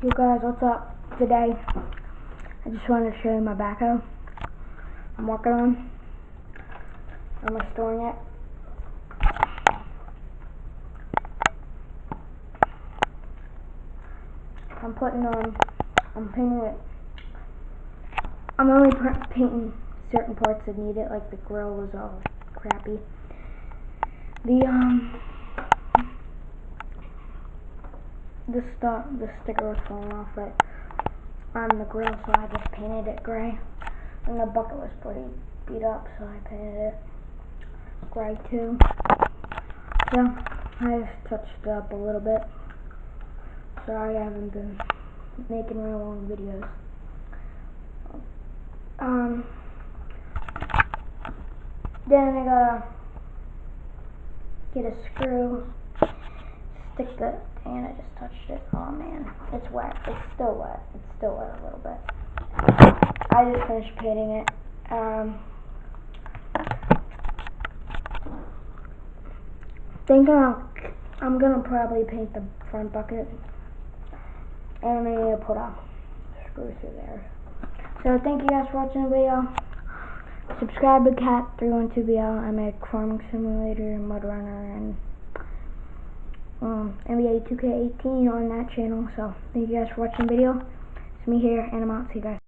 You guys, what's up? Today, I just wanted to show you my backhoe I'm working on. I'm restoring it. I'm painting it. I'm only painting certain parts that need it, like the grill was all crappy. The sticker was falling off it on the grill, so I just painted it gray. And the bucket was pretty beat up, so I painted it gray too. So I just touched it up a little bit. Sorry I haven't been making real long videos. Then I gotta get a screw, stick the, and I just touched it. Oh man, it's wet. It's still wet. It's still wet a little bit. I just finished painting it. I'm gonna probably paint the front bucket, and I'm gonna put a screw through there. So thank you guys for watching the video. Subscribe to Cat312BL. I make Farming Simulator, Mud Runner, and NBA 2K18 on that channel. So thank you guys for watching the video. It's me here, and I'm out. See you guys.